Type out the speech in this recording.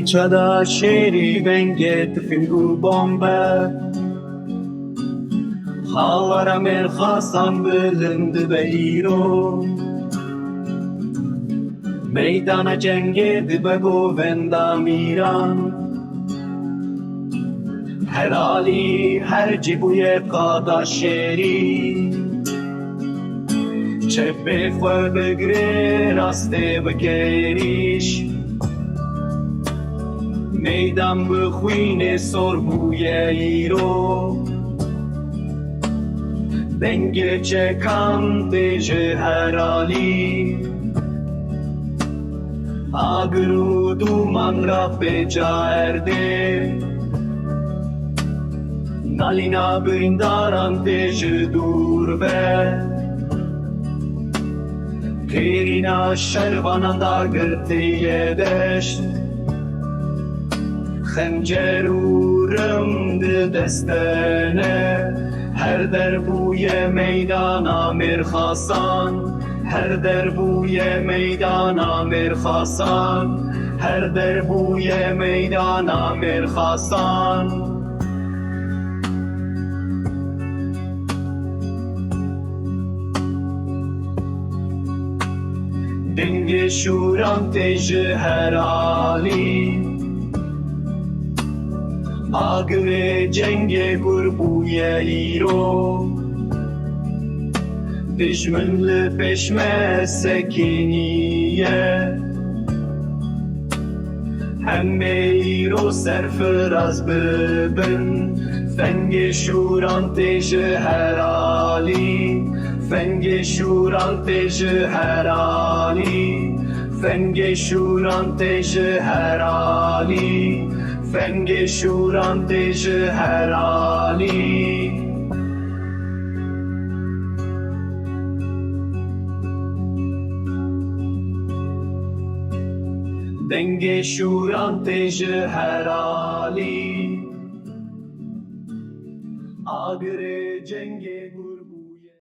çada şeri venget fingu bombe Havara merhasan bölündü beyro Meydana cenge dibe govenda miran Her ali her cibuye kada şeri Çepe fwe begre raste bekeriş Meydan bixwîne sorbuye îro Dengê çekan tê ji her alî Agir û duman ra pêca erdê Nalîna birîndaran tê ji dûr ve Pêrîna şervanan da girtiye deşt Xencer û rım di destene Her derbûye meydana mêrxasan Her derbûye meydana mêrxasan Her derbûye meydana mêrxasan Dengê şûran tê ji her alî Agirê cengê gurbûye îro Dijmin li pêş me sekîniye Hemê îro serfiraz bibin Fengê şûran tê ji her alî Fengê şûran tê ji her alî Fengê şûran tê ji her alî Fengê şûran tê ji her alî Dengê şûran tê ji her alî Agirê cengê